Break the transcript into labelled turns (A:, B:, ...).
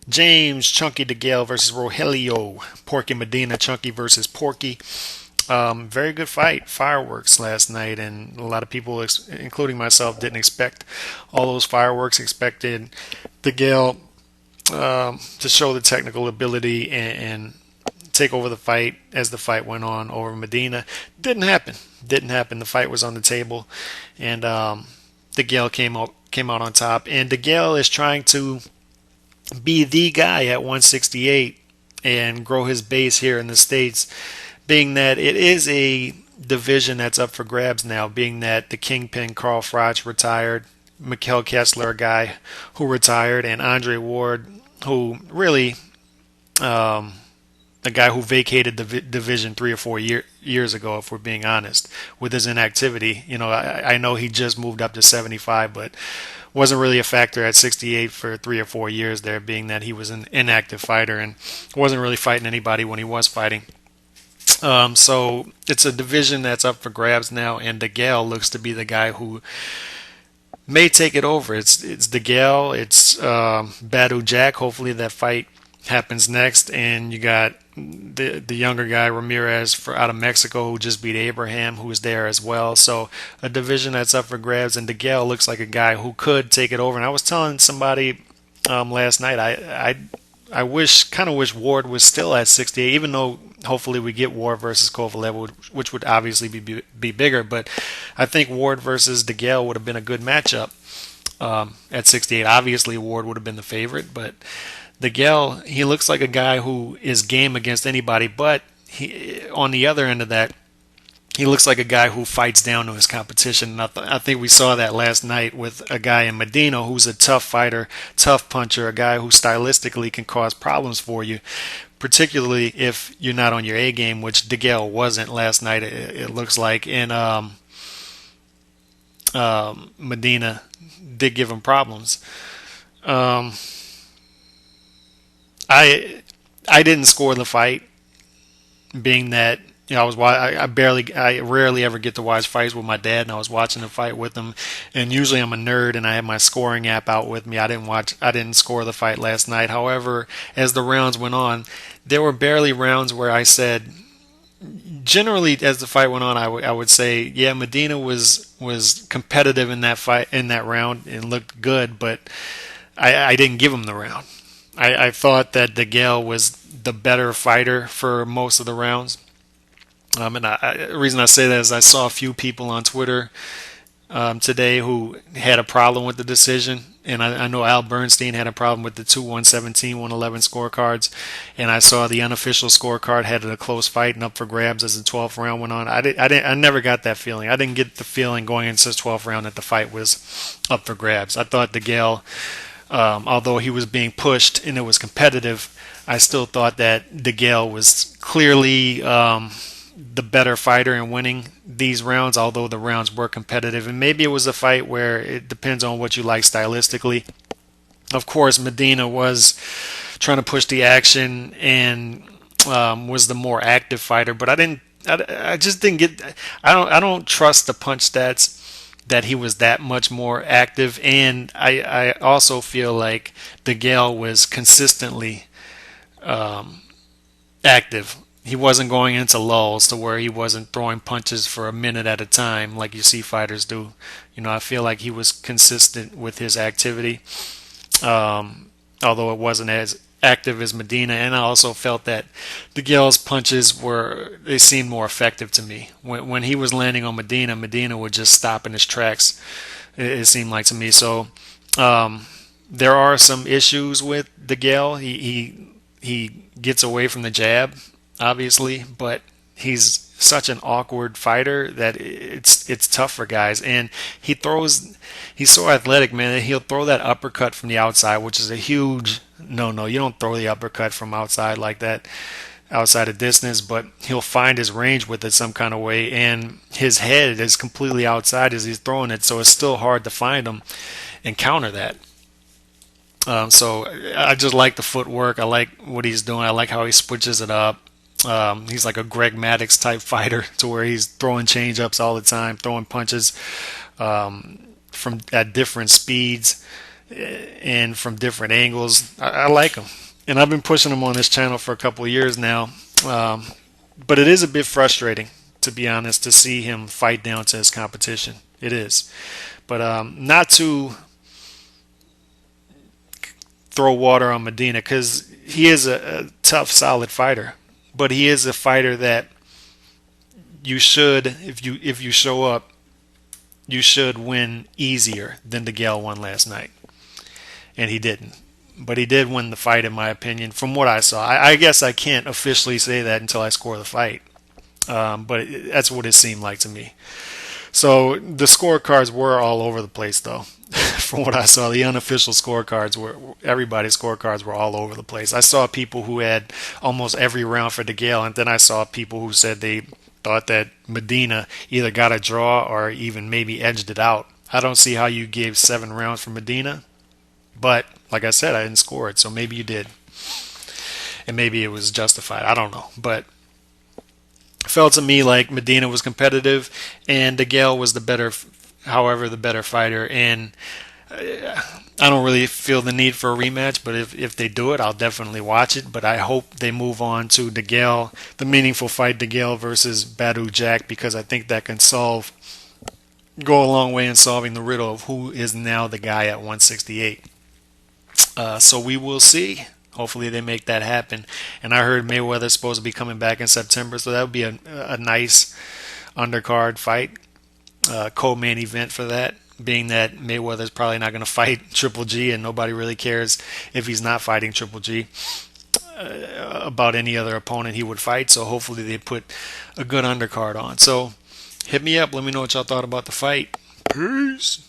A: James Chunky DeGale versus Rogelio Porky Medina. Chunky versus Porky. Very good fight, fireworks last night, and a lot of people, including myself, didn't expect all those fireworks. Expected DeGale to show the technical ability and take over the fight as the fight went on over Medina. Didn't happen. Didn't happen. The fight was on the table, and DeGale came out on top. And DeGale is trying to be the guy at 168 and grow his base here in the States, being that it is a division that's up for grabs now, being that the Kingpin Carl Froch retired, Mikhail Kessler, a guy who retired, and Andre Ward, who really, the guy who vacated the division 3 or 4 years ago, if we're being honest, with his inactivity. I know he just moved up to 75, but wasn't really a factor at 68 for 3 or 4 years there, being that he was an inactive fighter and wasn't really fighting anybody when he was fighting. So it's a division that's up for grabs now, and DeGale looks to be the guy who may take it over. It's DeGale, it's Badu Jack. Hopefully that fight happens next, and you got the younger guy Ramirez out of Mexico who just beat Abraham, who is there as well. So a division that's up for grabs, and DeGale looks like a guy who could take it over. And I was telling somebody last night, I kind of wish Ward was still at 68, even though hopefully we get Ward versus Kovalev, which would obviously be bigger. But I think Ward versus DeGale would have been a good matchup at 68. Obviously, Ward would have been the favorite, but DeGale, he looks like a guy who is game against anybody, but on the other end of that, he looks like a guy who fights down to his competition. And I think we saw that last night with a guy in Medina who's a tough fighter, tough puncher, a guy who stylistically can cause problems for you, particularly if you're not on your A game, which DeGale wasn't last night, it looks like. And Medina did give him problems. I didn't score the fight, being that I rarely ever get to watch fights with my dad, and I was watching the fight with him. And usually I'm a nerd, and I have my scoring app out with me. I didn't score the fight last night. However, as the rounds went on, there were barely rounds where I said. Generally, as the fight went on, I would say, yeah, Medina was competitive in that fight, in that round, and looked good, but I didn't give him the round. I thought that DeGale was the better fighter for most of the rounds. And the reason I say that is I saw a few people on Twitter today who had a problem with the decision. And I know Al Bernstein had a problem with the two 117, 111 scorecards. And I saw the unofficial scorecard had a close fight and up for grabs as the 12th round went on. I never got that feeling. I didn't get the feeling going into the 12th round that the fight was up for grabs. I thought DeGale, although he was being pushed and it was competitive, I still thought that DeGale was clearly the better fighter in winning these rounds, although the rounds were competitive. And maybe it was a fight where it depends on what you like stylistically. Of course, Medina was trying to push the action and was the more active fighter, but I just didn't get. I don't trust the punch stats that he was that much more active, and I also feel like DeGale was consistently active. He wasn't going into lulls to where he wasn't throwing punches for a minute at a time like you see fighters do. I feel like he was consistent with his activity, although it wasn't as active as Medina. And I also felt that DeGale's punches they seemed more effective to me. When he was landing on Medina, Medina would just stop in his tracks, it seemed like to me. So there are some issues with DeGale. He gets away from the jab, obviously, but he's such an awkward fighter that it's tough for guys. And he's so athletic, man, that he'll throw that uppercut from the outside, which is a huge no. You don't throw the uppercut from outside like that, outside of distance, but he'll find his range with it some kind of way, and his head is completely outside as he's throwing it, so it's still hard to find him and counter that. So I just like the footwork. I like what he's doing. I like how he switches it up. He's like a Greg Maddox type fighter, to where he's throwing change ups all the time, throwing punches from at different speeds, and from different angles. I like him, and I've been pushing him on this channel for a couple of years now. Um, but it is a bit frustrating, to be honest, to see him fight down to his competition. It is, but not to throw water on Medina, because he is a tough, solid fighter. But he is a fighter that you should, if you show up, you should win easier than DeGale won last night, and he didn't. But he did win the fight, in my opinion, from what I saw. I guess I can't officially say that until I score the fight, but that's what it seemed like to me. So the scorecards were all over the place, though. From what I saw, the unofficial scorecards were, everybody's scorecards were all over the place. I saw people who had almost every round for DeGale, and then I saw people who said they thought that Medina either got a draw or even maybe edged it out. I don't see how you gave 7 rounds for Medina, but like I said, I didn't score it, so maybe you did, and maybe it was justified. I don't know, but felt to me like Medina was competitive and DeGale was the better, however, the better fighter. And I don't really feel the need for a rematch, but if they do it, I'll definitely watch it. But I hope they move on to DeGale, the meaningful fight, DeGale versus Badu Jack, because I think that can go a long way in solving the riddle of who is now the guy at 168. So we will see. Hopefully they make that happen. And I heard Mayweather's supposed to be coming back in September, so that would be a nice undercard fight, co-main event for that, being that Mayweather's probably not going to fight Triple G, and nobody really cares if he's not fighting Triple G about any other opponent he would fight. So hopefully they put a good undercard on. So hit me up. Let me know what y'all thought about the fight. Peace.